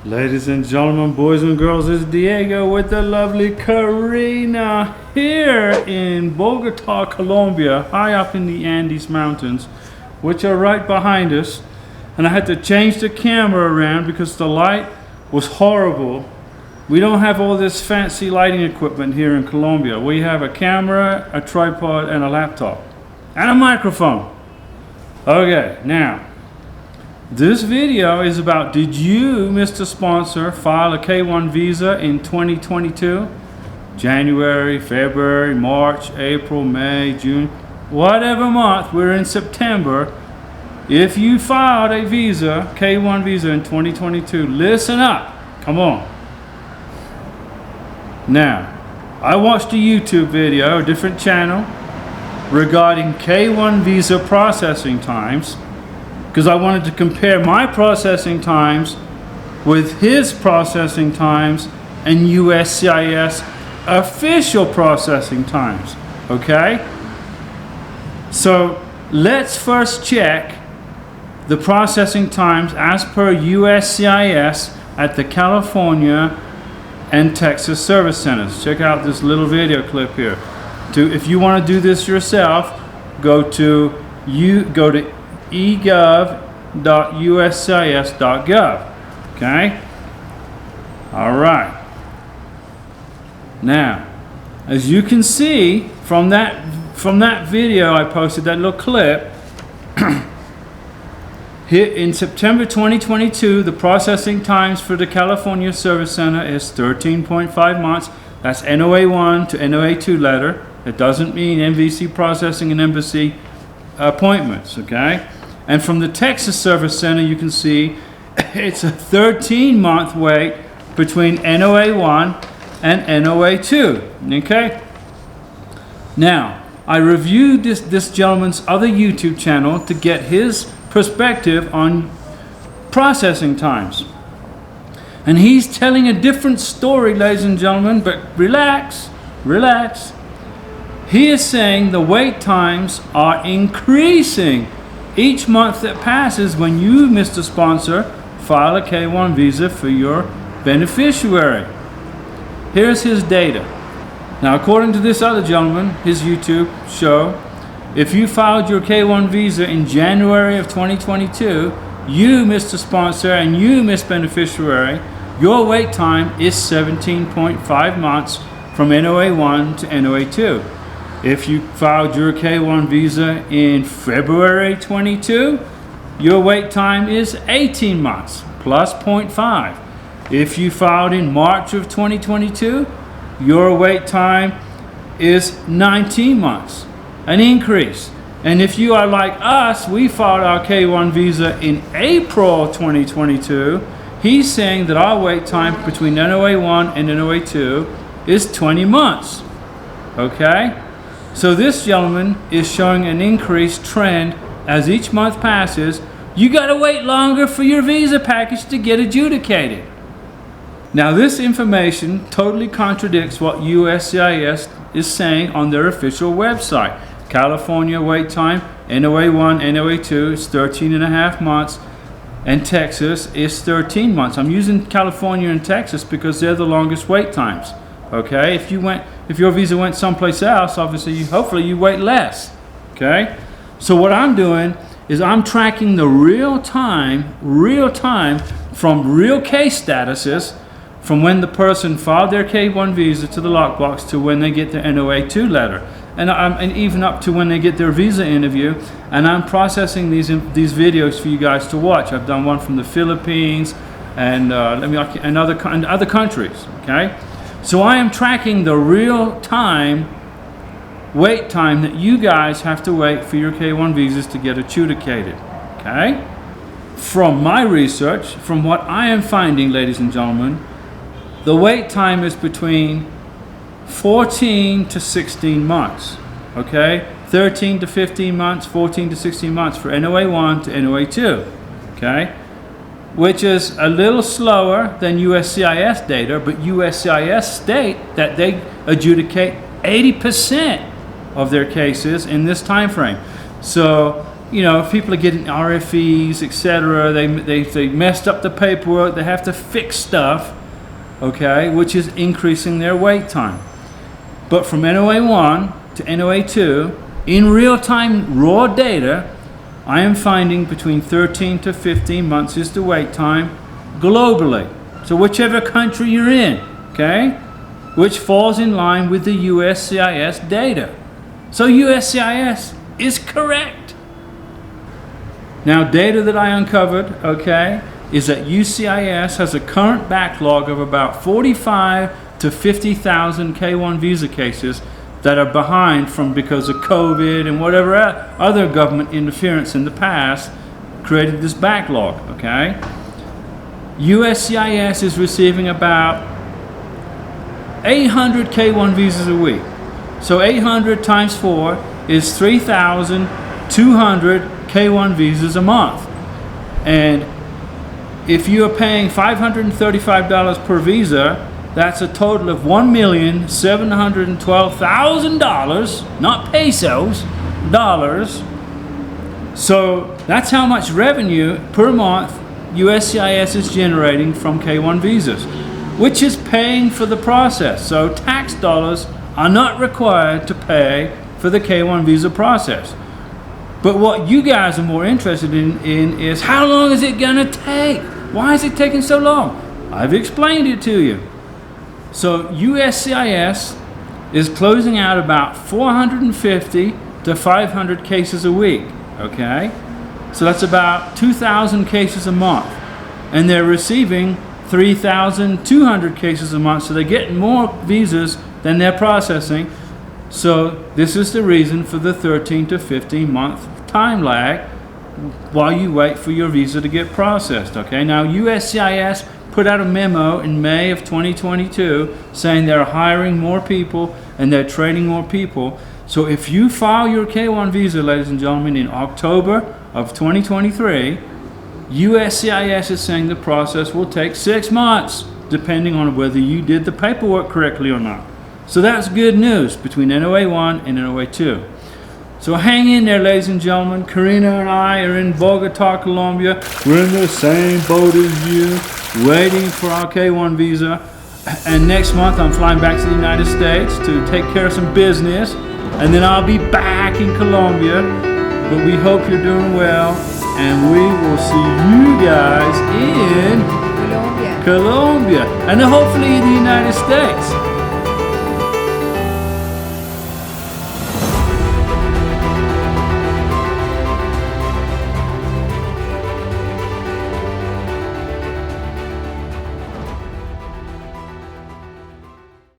Ladies and gentlemen, boys and girls, it's Diego with the lovely Karina here in Bogota, Colombia, high up in the Andes Mountains, which are right behind us. And I had to change the camera around because the light was horrible. We don't have all this fancy lighting equipment here in Colombia. We have a camera, a tripod, and a laptop, and a microphone. Okay, now, this video is about, did you, Mr. Sponsor, file a K1 visa in 2022? January, February, March, April, May, June, whatever month, we're in September. If you filed a visa, K1 visa in 2022, listen up, come on. Now, I watched a YouTube video, a different channel, regarding K1 visa processing times, because I wanted to compare my processing times with his processing times and USCIS official processing times, okay? So let's first check the processing times as per USCIS at the California and Texas service centers. Check out this little video clip here. If you want to do this yourself, go to egov.uscis.gov. Okay? All right. Now, as you can see from that video I posted, that little clip, here in September 2022, the processing times for the California Service Center is 13.5 months. That's NOA 1 to NOA 2 letter. It doesn't mean MVC processing and embassy appointments, okay? And from the Texas Service Center, you can see it's a 13-month wait between NOA 1 and NOA 2, okay? Now, I reviewed this gentleman's other YouTube channel to get his perspective on processing times. And he's telling a different story, ladies and gentlemen, but relax, relax. He is saying the wait times are increasing each month that passes when you, Mr. Sponsor, file a K1 visa for your beneficiary. Here's his data. Now, according to this other gentleman, his YouTube show, if you filed your K1 visa in January of 2022, you, Mr. Sponsor, and you, Miss Beneficiary, your wait time is 17.5 months from NOA 1 to NOA 2. If you filed your K1 visa in February 22, your wait time is 18 months plus 0.5. If you filed in March of 2022, your wait time is 19 months, an increase. And if you are like us, we filed our K1 visa in April 2022, he's saying that our wait time between NOA 1 and NOA 2 is 20 months, okay? So this gentleman is showing an increased trend as each month passes. You gotta wait longer for your visa package to get adjudicated. Now, this information totally contradicts what USCIS is saying on their official website. California wait time, NOA 1, NOA 2 is 13.5 months, and Texas is 13 months. I'm using California and Texas because they're the longest wait times. Okay, if your visa went someplace else, obviously, hopefully you wait less. Okay, so what I'm doing is I'm tracking the real time from real case statuses, from when the person filed their K1 visa to the lockbox to when they get their NOA 2 letter, and even up to when they get their visa interview. And I'm processing these videos for you guys to watch. I've done one from the Philippines and other countries. Okay. So I am tracking the real time wait time that you guys have to wait for your K1 visas to get adjudicated, okay? From my research, from what I am finding, ladies and gentlemen, the wait time is between 14 to 16 months, okay? 13 to 15 months, 14 to 16 months for NOA 1 to NOA 2, okay? Which is a little slower than USCIS data, but USCIS state that they adjudicate 80% of their cases in this time frame. So you know, if people are getting RFEs, etc., they messed up the paperwork, they have to fix stuff, okay, which is increasing their wait time. But from NOA 1 to NOA 2, in real-time raw data, I am finding between 13 to 15 months is the wait time globally. So whichever country you're in, okay, which falls in line with the USCIS data. So USCIS is correct. Now, data that I uncovered, okay, is that USCIS has a current backlog of about 45 to 50,000 K-1 visa cases that are behind from because of COVID and whatever other government interference in the past created this backlog, okay? USCIS is receiving about 800 K-1 visas a week. So 800 times 4 is 3,200 K-1 visas a month. And if you are paying $535 per visa, that's a total of $1,712,000, not pesos, dollars. So that's how much revenue per month USCIS is generating from K-1 visas, which is paying for the process. So tax dollars are not required to pay for the K-1 visa process. But what you guys are more interested in is how long is it gonna take? Why is it taking so long? I've explained it to you. So USCIS is closing out about 450 to 500 cases a week, okay? So that's about 2,000 cases a month. And they're receiving 3,200 cases a month, so they're getting more visas than they're processing. So this is the reason for the 13 to 15 month time lag while you wait for your visa to get processed, okay? Now USCIS put out a memo in May of 2022 saying they're hiring more people and they're training more people. So if you file your K-1 visa, ladies and gentlemen, in October of 2023, USCIS is saying the process will take 6 months, depending on whether you did the paperwork correctly or not. So that's good news between NOA 1 and NOA 2. So hang in there, ladies and gentlemen. Karina and I are in Bogota, Colombia. We're in the same boat as you, waiting for our K-1 visa. And next month I'm flying back to the United States to take care of some business. And then I'll be back in Colombia. But we hope you're doing well. And we will see you guys in Colombia. And then hopefully in the United States.